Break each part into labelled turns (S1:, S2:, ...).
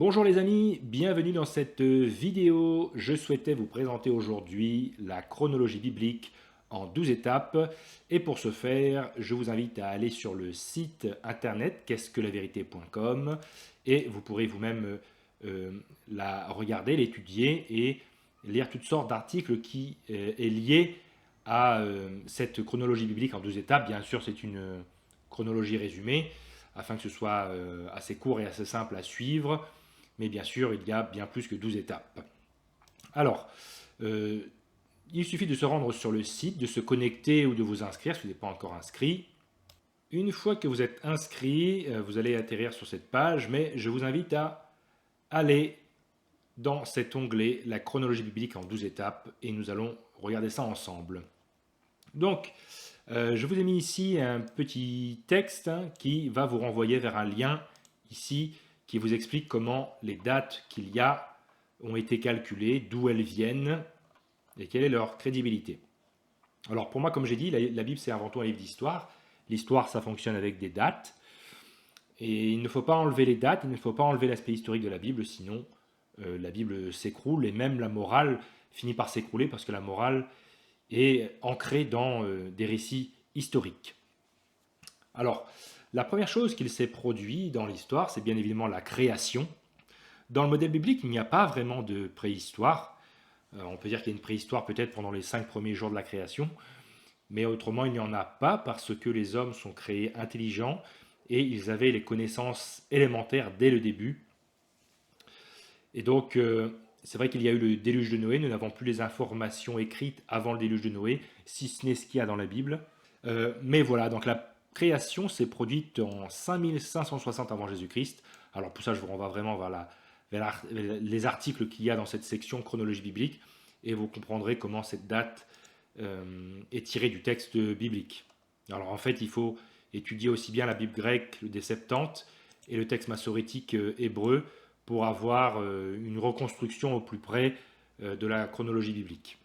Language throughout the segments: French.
S1: Bonjour les amis, bienvenue dans cette vidéo. Je souhaitais vous présenter aujourd'hui la chronologie biblique en 12 étapes. Et pour ce faire, je vous invite à aller sur le site internet qu'est-ce-que-la-vérité.com et vous pourrez vous-même la regarder, l'étudier et lire toutes sortes d'articles qui est liés à cette chronologie biblique en 12 étapes. Bien sûr, c'est une chronologie résumée afin que ce soit assez court et assez simple à suivre. Mais bien sûr, il y a bien plus que 12 étapes. Alors, euh, il suffit de se rendre sur le site, de se connecter ou de vous inscrire si vous n'êtes pas encore inscrit. Une fois que vous êtes inscrit, vous allez atterrir sur cette page, mais je vous invite à aller dans cet onglet, la chronologie biblique en 12 étapes, et nous allons regarder ça ensemble. Donc, je vous ai mis ici un petit texte qui va vous renvoyer vers un lien ici qui vous explique comment les dates qu'il y a ont été calculées, d'où elles viennent et quelle est leur crédibilité. Alors pour moi, comme j'ai dit, la Bible c'est avant tout un livre d'histoire. L'histoire, ça fonctionne avec des dates. Et il ne faut pas enlever les dates, il ne faut pas enlever l'aspect historique de la Bible, sinon la Bible s'écroule et même la morale finit par s'écrouler parce que la morale est ancrée dans des récits historiques. Alors, la première chose qu'il s'est produit dans l'histoire, c'est bien évidemment la création. Dans le modèle biblique, il n'y a pas vraiment de préhistoire. On peut dire qu'il y a une préhistoire peut-être pendant les 5 premiers jours de la création, mais autrement, il n'y en a pas parce que les hommes sont créés intelligents et ils avaient les connaissances élémentaires dès le début. Et donc, c'est vrai qu'il y a eu le déluge de Noé. Nous n'avons plus les informations écrites avant le déluge de Noé, si ce n'est ce qu'il y a dans la Bible. Mais voilà, donc la création s'est produite en 5560 avant Jésus-Christ. Alors pour ça, je vous renvoie vraiment vers les articles qu'il y a dans cette section chronologie biblique et vous comprendrez comment cette date est tirée du texte biblique. Alors en fait, il faut étudier aussi bien la Bible grecque des Septante et le texte massorétique hébreu pour avoir une reconstruction au plus près de la chronologie biblique.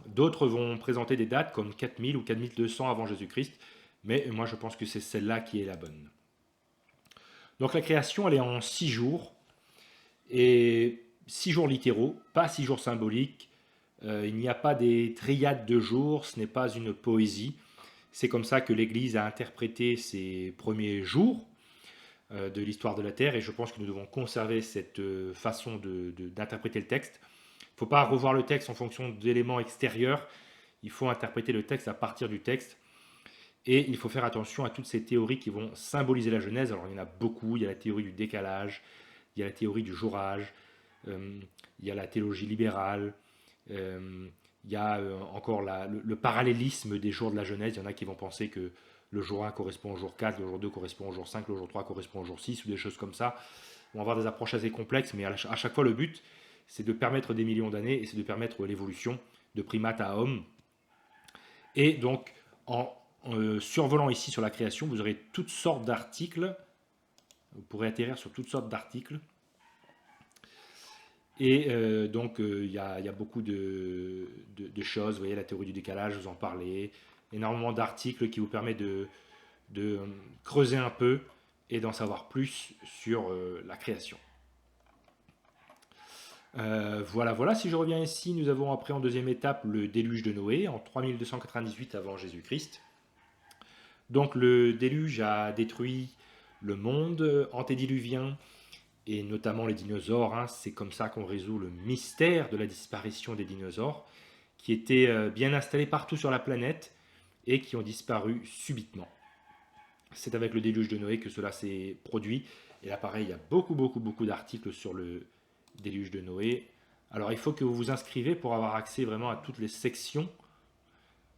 S1: D'autres vont présenter des dates comme 4000 ou 4200 avant Jésus-Christ, mais moi je pense que c'est celle-là qui est la bonne. Donc la création, elle est en 6 jours, et 6 jours littéraux, pas 6 jours symboliques. Il n'y a pas des triades de jours, ce n'est pas une poésie. C'est comme ça que l'Église a interprété ces premiers jours de l'histoire de la Terre, et je pense que nous devons conserver cette façon d'interpréter le texte. Il ne faut pas revoir le texte en fonction d'éléments extérieurs, il faut interpréter le texte à partir du texte. Et il faut faire attention à toutes ces théories qui vont symboliser la Genèse. Alors il y en a beaucoup, il y a la théorie du décalage, il y a la théorie du jourage, il y a la théologie libérale, il y a encore le parallélisme des jours de la Genèse. Il y en a qui vont penser que le jour 1 correspond au jour 4, le jour 2 correspond au jour 5, le jour 3 correspond au jour 6, ou des choses comme ça. On va avoir des approches assez complexes, mais à chaque fois le but, c'est de permettre des millions d'années, et c'est de permettre l'évolution de primate à homme. Et donc, en survolant ici sur la création, vous aurez toutes sortes d'articles. Vous pourrez atterrir sur toutes sortes d'articles. Et donc, il y a beaucoup de choses. Vous voyez, la théorie du décalage, je vous en parlais. Énormément d'articles qui vous permettent de creuser un peu et d'en savoir plus sur la création. Voilà. Si je reviens ici, nous avons après en deuxième étape le déluge de Noé en 3298 avant Jésus-Christ. Donc le déluge a détruit le monde antédiluvien et notamment les dinosaures. C'est comme ça qu'on résout le mystère de la disparition des dinosaures qui étaient bien installés partout sur la planète et qui ont disparu subitement. C'est avec le déluge de Noé que cela s'est produit. Et là, pareil, il y a beaucoup d'articles sur le déluge de Noé. Alors, il faut que vous vous inscrivez pour avoir accès vraiment à toutes les sections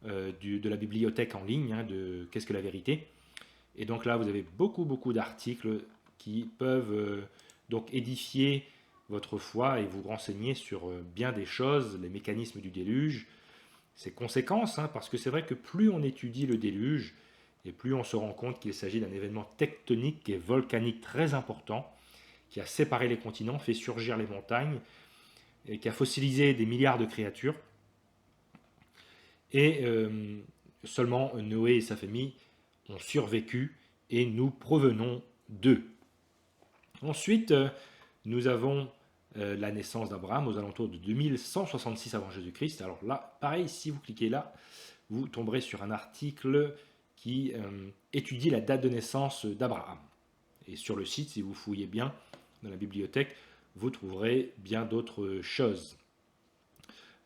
S1: de la bibliothèque en ligne de Qu'est-ce que la vérité. Et donc là, vous avez beaucoup d'articles qui peuvent donc édifier votre foi et vous renseigner sur bien des choses, les mécanismes du déluge, ses conséquences, parce que c'est vrai que plus on étudie le déluge, et plus on se rend compte qu'il s'agit d'un événement tectonique et volcanique très important, qui a séparé les continents, fait surgir les montagnes, et qui a fossilisé des milliards de créatures. Et seulement Noé et sa famille ont survécu, et nous provenons d'eux. Ensuite, Nous avons la naissance d'Abraham aux alentours de 2166 avant Jésus-Christ. Alors là, pareil, si vous cliquez là, vous tomberez sur un article qui étudie la date de naissance d'Abraham. Et sur le site, si vous fouillez bien dans la bibliothèque, vous trouverez bien d'autres choses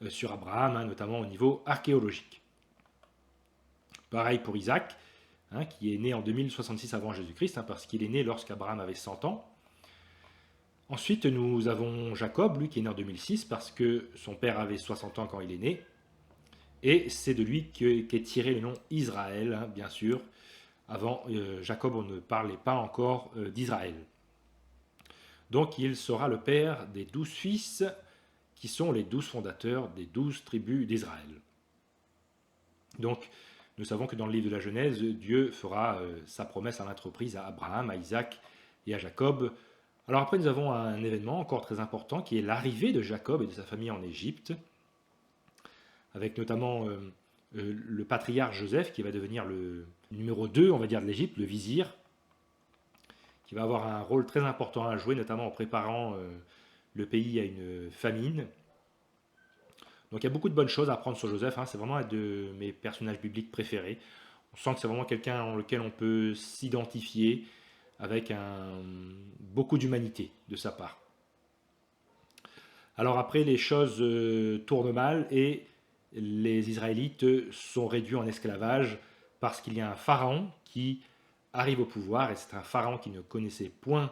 S1: sur Abraham, notamment au niveau archéologique. Pareil pour Isaac, qui est né en 2066 avant Jésus-Christ, parce qu'il est né lorsqu'Abraham avait 100 ans. Ensuite, nous avons Jacob, lui, qui est né en 2006, parce que son père avait 60 ans quand il est né. Et c'est de lui qu'est tiré le nom Israël, bien sûr. Avant Jacob, on ne parlait pas encore d'Israël. Donc il sera le père des 12 fils qui sont les 12 fondateurs des 12 tribus d'Israël. Donc nous savons que dans le livre de la Genèse, Dieu fera sa promesse à l'entreprise à Abraham, à Isaac et à Jacob. Alors après nous avons un événement encore très important qui est l'arrivée de Jacob et de sa famille en Égypte, avec notamment le patriarche Joseph qui va devenir le numéro 2, on va dire, de l'Égypte, le vizir, qui va avoir un rôle très important à jouer, notamment en préparant le pays à une famine. Donc il y a beaucoup de bonnes choses à apprendre sur Joseph, c'est vraiment un de mes personnages bibliques préférés. On sent que c'est vraiment quelqu'un en lequel on peut s'identifier avec beaucoup d'humanité de sa part. Alors après, les choses tournent mal et les Israélites sont réduits en esclavage parce qu'il y a un pharaon qui arrive au pouvoir, et c'est un pharaon qui ne connaissait point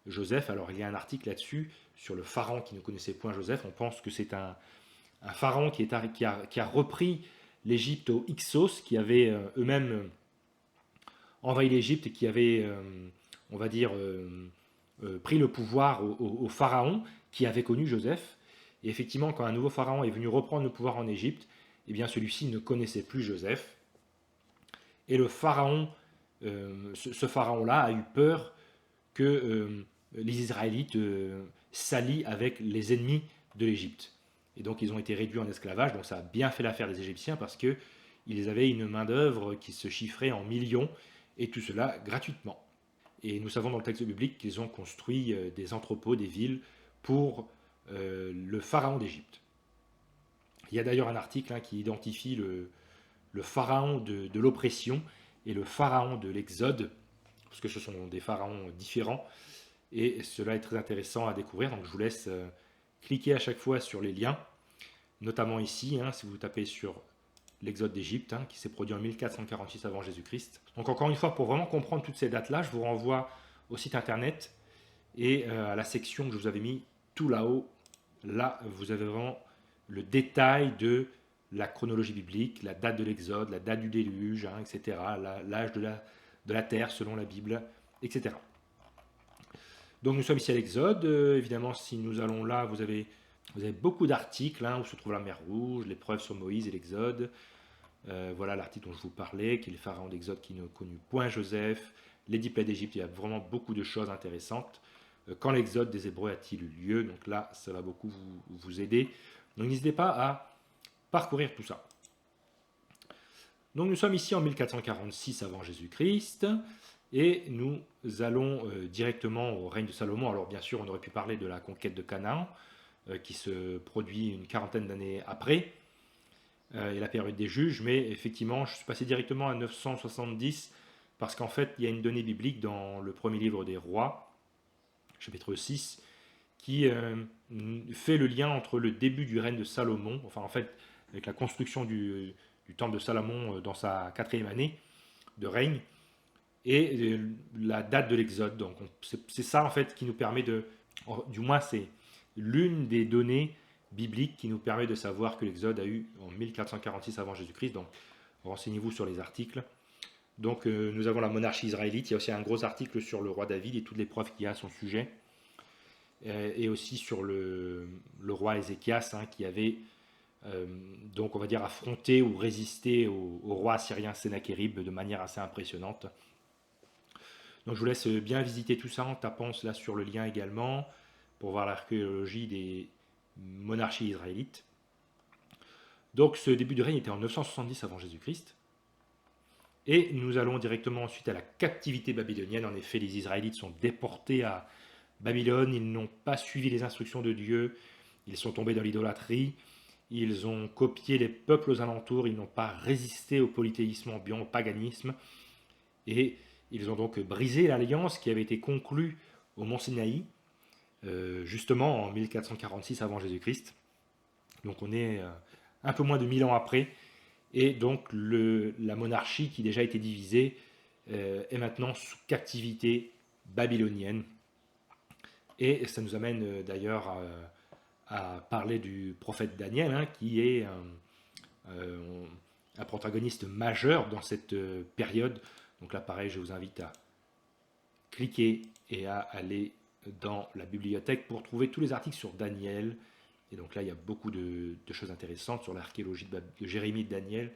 S1: Joseph. Alors il y a un article là-dessus, sur le pharaon qui ne connaissait point Joseph. On pense que c'est un pharaon qui a repris l'Égypte aux Hyksos, qui avaient eux-mêmes envahi l'Égypte et qui avaient, on va dire, pris le pouvoir au pharaon qui avait connu Joseph. Et effectivement, quand un nouveau pharaon est venu reprendre le pouvoir en Égypte, eh bien celui-ci ne connaissait plus Joseph. Et le pharaon, ce pharaon-là a eu peur que les Israélites s'allient avec les ennemis de l'Égypte. Et donc ils ont été réduits en esclavage. Donc ça a bien fait l'affaire des Égyptiens parce qu'ils avaient une main-d'œuvre qui se chiffrait en millions, et tout cela gratuitement. Et nous savons dans le texte biblique qu'ils ont construit des entrepôts, des villes pour le pharaon d'Égypte. Il y a d'ailleurs un article qui identifie le pharaon de l'oppression et le pharaon de l'exode, parce que ce sont des pharaons différents, et cela est très intéressant à découvrir. Donc je vous laisse cliquer à chaque fois sur les liens, notamment ici, si vous tapez sur l'exode d'Égypte, qui s'est produit en 1446 avant Jésus-Christ. Donc encore une fois, pour vraiment comprendre toutes ces dates-là, je vous renvoie au site internet et à la section que je vous avais mis tout là-haut. Là, vous avez vraiment le détail de la chronologie biblique, la date de l'exode, la date du déluge, etc., l'âge de la terre selon la Bible, etc. Donc nous sommes ici à l'exode. Évidemment, si nous allons là, vous avez beaucoup d'articles où se trouve la mer Rouge, l'épreuve sur Moïse et l'exode. Voilà l'article dont je vous parlais, qui est le pharaon d'Exode qui ne connut point Joseph, les 10 plaies d'Égypte. Il y a vraiment beaucoup de choses intéressantes. Quand l'exode des Hébreux a-t-il eu lieu? Donc là, ça va beaucoup vous aider. Donc n'hésitez pas à parcourir tout ça. Donc nous sommes ici en 1446 avant Jésus-Christ et nous allons directement au règne de Salomon. Alors bien sûr, on aurait pu parler de la conquête de Canaan qui se produit une quarantaine d'années après. Et la période des juges, mais effectivement, je suis passé directement à 970 parce qu'en fait, il y a une donnée biblique dans le premier livre des rois, chapitre 6, qui fait le lien entre le début du règne de Salomon, enfin en fait, avec la construction du temple de Salomon dans sa 4e année de règne, et la date de l'exode. Donc c'est ça en fait qui nous permet du moins c'est l'une des données biblique qui nous permet de savoir que l'exode a eu en 1446 avant Jésus-Christ. Donc renseignez-vous sur les articles. Donc nous avons la monarchie israélite. Il y a aussi un gros article sur le roi David et toutes les preuves qu'il y a à son sujet. Et aussi sur le roi Ézéchias qui avait donc on va dire affronté ou résisté au roi assyrien Sennacherib de manière assez impressionnante. Donc je vous laisse bien visiter tout ça en tapant là sur le lien également pour voir l'archéologie des monarchie israélite. Donc ce début de règne était en 970 avant Jésus-Christ. Et nous allons directement ensuite à la captivité babylonienne. En effet, les Israélites sont déportés à Babylone, ils n'ont pas suivi les instructions de Dieu, ils sont tombés dans l'idolâtrie, ils ont copié les peuples aux alentours, ils n'ont pas résisté au polythéisme ambiant, au paganisme, et ils ont donc brisé l'alliance qui avait été conclue au Mont Sinaï, justement en 1446 avant Jésus-Christ. Donc on est un peu moins de 1000 ans après, et donc la monarchie qui déjà été divisée est maintenant sous captivité babylonienne. Et ça nous amène d'ailleurs à parler du prophète Daniel, hein, qui est un protagoniste majeur dans cette période. Donc là, pareil, je vous invite à cliquer et à aller dans la bibliothèque pour trouver tous les articles sur Daniel. Et donc là, il y a beaucoup de choses intéressantes sur l'archéologie de Jérémie et de Daniel,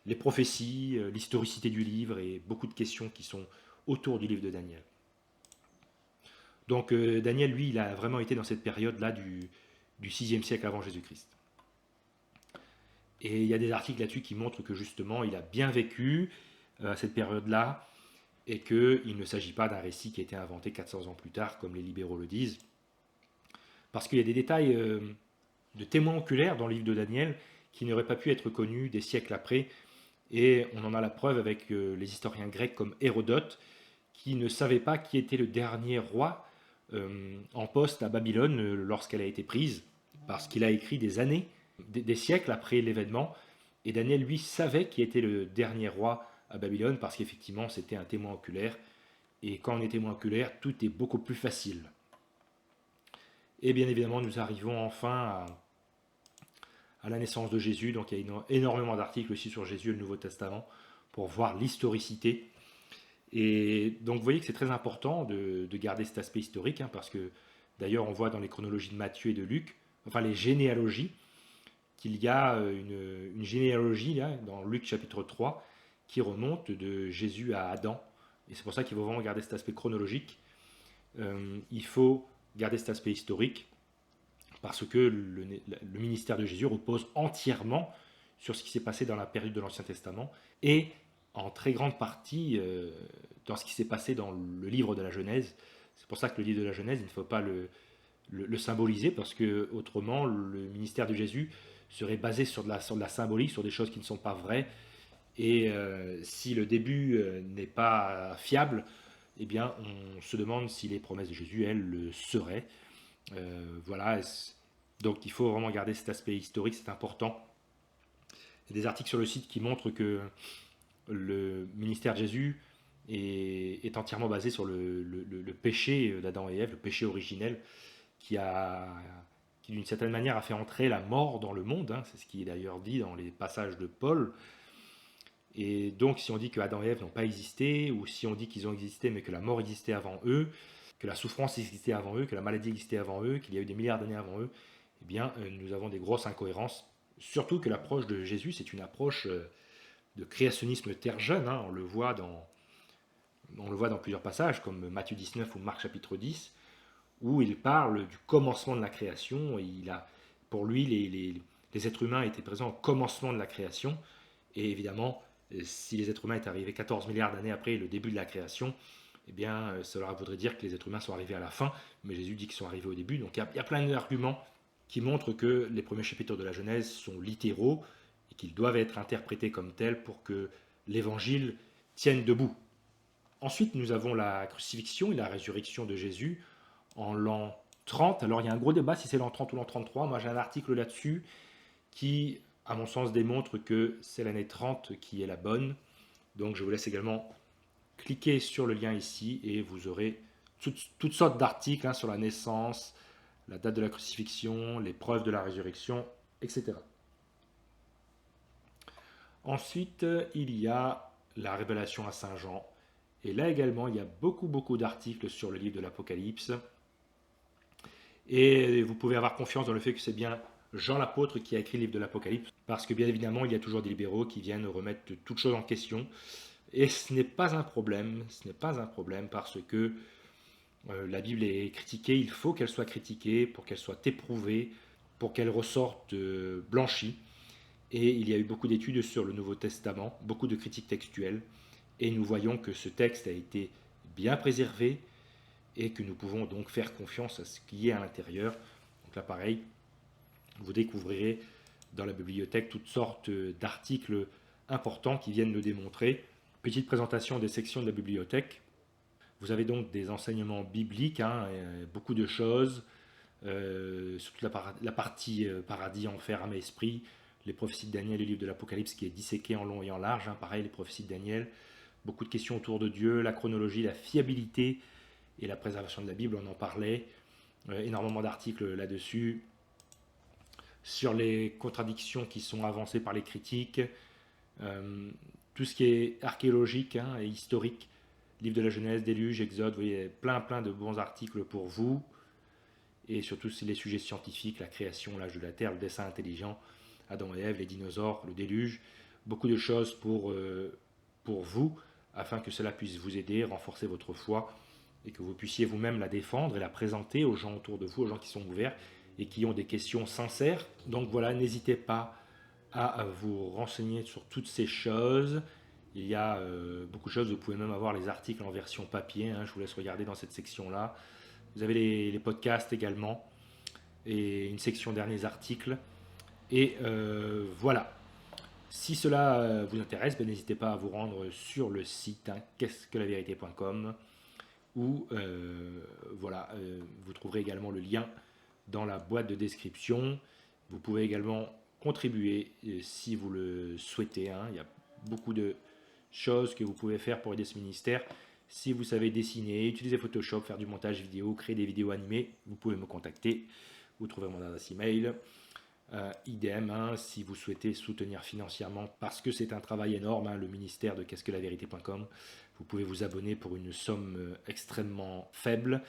S1: les prophéties, l'historicité du livre et beaucoup de questions qui sont autour du livre de Daniel. Donc Daniel, lui, il a vraiment été dans cette période-là du 6e siècle avant Jésus-Christ. Et il y a des articles là-dessus qui montrent que justement, il a bien vécu à cette période-là et qu'il ne s'agit pas d'un récit qui a été inventé 400 ans plus tard, comme les libéraux le disent. Parce qu'il y a des détails de témoins oculaires dans le livre de Daniel qui n'auraient pas pu être connus des siècles après. Et on en a la preuve avec les historiens grecs comme Hérodote, qui ne savait pas qui était le dernier roi en poste à Babylone lorsqu'elle a été prise, parce qu'il a écrit des années, des siècles après l'événement. Et Daniel, lui, savait qui était le dernier roi à Babylone, parce qu'effectivement, c'était un témoin oculaire. Et quand on est témoin oculaire, tout est beaucoup plus facile. Et bien évidemment, nous arrivons enfin à la naissance de Jésus. Donc il y a énormément d'articles aussi sur Jésus et le Nouveau Testament pour voir l'historicité. Et donc vous voyez que c'est très important de garder cet aspect historique, hein, parce que d'ailleurs on voit dans les chronologies de Matthieu et de Luc, enfin les généalogies, qu'il y a une généalogie là, dans Luc chapitre 3 qui remonte de Jésus à Adam. Et c'est pour ça qu'il faut vraiment garder cet aspect chronologique. Il faut garder cet aspect historique, parce que le ministère de Jésus repose entièrement sur ce qui s'est passé dans la période de l'Ancien Testament et en très grande partie dans ce qui s'est passé dans le livre de la Genèse. C'est pour ça que le livre de la Genèse, il ne faut pas le symboliser, parce que autrement le ministère de Jésus serait basé sur de la symbolique, sur des choses qui ne sont pas vraies. Et si le début n'est pas fiable, eh bien on se demande si les promesses de Jésus, elles, le seraient. Voilà, donc il faut vraiment garder cet aspect historique, c'est important. Il y a des articles sur le site qui montrent que le ministère de Jésus est entièrement basé sur le péché d'Adam et Ève, le péché originel, qui d'une certaine manière a fait entrer la mort dans le monde, hein, c'est ce qui est d'ailleurs dit dans les passages de Paul. Et donc si on dit que Adam et Ève n'ont pas existé, ou si on dit qu'ils ont existé mais que la mort existait avant eux, que la souffrance existait avant eux, que la maladie existait avant eux, qu'il y a eu des milliards d'années avant eux, eh bien nous avons des grosses incohérences. Surtout que l'approche de Jésus, c'est une approche de créationnisme terre jeune, hein, on le voit dans plusieurs passages, comme Matthieu 19 ou Marc chapitre 10, où il parle du commencement de la création. Et pour lui, les êtres humains étaient présents au commencement de la création. Et évidemment, si les êtres humains étaient arrivés 14 milliards d'années après le début de la création, eh bien, cela voudrait dire que les êtres humains sont arrivés à la fin, mais Jésus dit qu'ils sont arrivés au début. Donc il y a plein d'arguments qui montrent que les premiers chapitres de la Genèse sont littéraux et qu'ils doivent être interprétés comme tels pour que l'évangile tienne debout. Ensuite, nous avons la crucifixion et la résurrection de Jésus en l'an 30. Alors il y a un gros débat si c'est l'an 30 ou l'an 33. Moi j'ai un article là-dessus qui, à mon sens, démontre que c'est l'année 30 qui est la bonne. Donc je vous laisse également cliquer sur le lien ici et vous aurez toutes sortes d'articles, hein, sur la naissance, la date de la crucifixion, les preuves de la résurrection, etc. Ensuite, il y a la révélation à Saint Jean. Et là également, il y a beaucoup d'articles sur le livre de l'Apocalypse. Et vous pouvez avoir confiance dans le fait que c'est bien Jean l'apôtre qui a écrit le livre de l'Apocalypse, parce que bien évidemment, il y a toujours des libéraux qui viennent remettre toutes choses en question. Et ce n'est pas un problème, parce que la Bible est critiquée, il faut qu'elle soit critiquée pour qu'elle soit éprouvée, pour qu'elle ressorte blanchie. Et il y a eu beaucoup d'études sur le Nouveau Testament, beaucoup de critiques textuelles, et nous voyons que ce texte a été bien préservé et que nous pouvons donc faire confiance à ce qui est à l'intérieur. Donc là, pareil, vous découvrirez dans la bibliothèque toutes sortes d'articles importants qui viennent le démontrer. Petite présentation des sections de la bibliothèque. Vous avez donc des enseignements bibliques, beaucoup de choses, sur toute la partie paradis, enfer, âme et esprit, les prophéties de Daniel et le livre de l'Apocalypse qui est disséqué en long et en large, pareil, les prophéties de Daniel, beaucoup de questions autour de Dieu, la chronologie, la fiabilité et la préservation de la Bible, on en parlait, énormément d'articles là-dessus, sur les contradictions qui sont avancées par les critiques, tout ce qui est archéologique et historique, livre de la Genèse, Déluge, Exode, vous voyez, plein de bons articles pour vous, et surtout les sujets scientifiques, la création, l'âge de la Terre, le dessin intelligent, Adam et Ève, les dinosaures, le déluge, beaucoup de choses pour vous, afin que cela puisse vous aider, renforcer votre foi, et que vous puissiez vous-même la défendre et la présenter aux gens autour de vous, aux gens qui sont ouverts et qui ont des questions sincères. Donc voilà, n'hésitez pas à vous renseigner sur toutes ces choses. Il y a beaucoup de choses, vous pouvez même avoir les articles en version papier, je vous laisse regarder dans cette section-là. Vous avez les podcasts également, et une section derniers articles. Et voilà. Si cela vous intéresse, n'hésitez pas à vous rendre sur le site qu'est-ce que la vérité.com où vous trouverez également le lien dans la boîte de description. Vous pouvez également contribuer si vous le souhaitez. Il y a beaucoup de choses que vous pouvez faire pour aider ce ministère. Si vous savez dessiner, utiliser Photoshop, faire du montage vidéo, créer des vidéos animées, vous pouvez me contacter. Vous trouverez mon adresse email. Idem, si vous souhaitez soutenir financièrement, parce que c'est un travail énorme, le ministère de qu'est-ce que la vérité.com, vous pouvez vous abonner pour une somme extrêmement faible,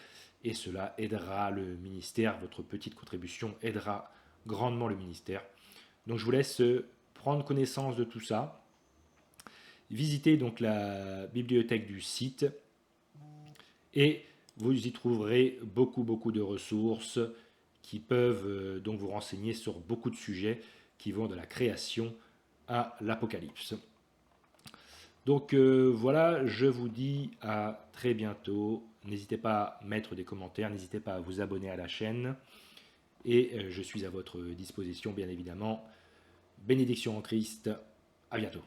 S1: et cela aidera le ministère, votre petite contribution aidera grandement le ministère. Donc je vous laisse prendre connaissance de tout ça. Visitez donc la bibliothèque du site, et vous y trouverez beaucoup de ressources qui peuvent donc vous renseigner sur beaucoup de sujets qui vont de la création à l'Apocalypse. Donc voilà, je vous dis à très bientôt. N'hésitez pas à mettre des commentaires, n'hésitez pas à vous abonner à la chaîne. Et je suis à votre disposition, bien évidemment. Bénédiction en Christ, à bientôt.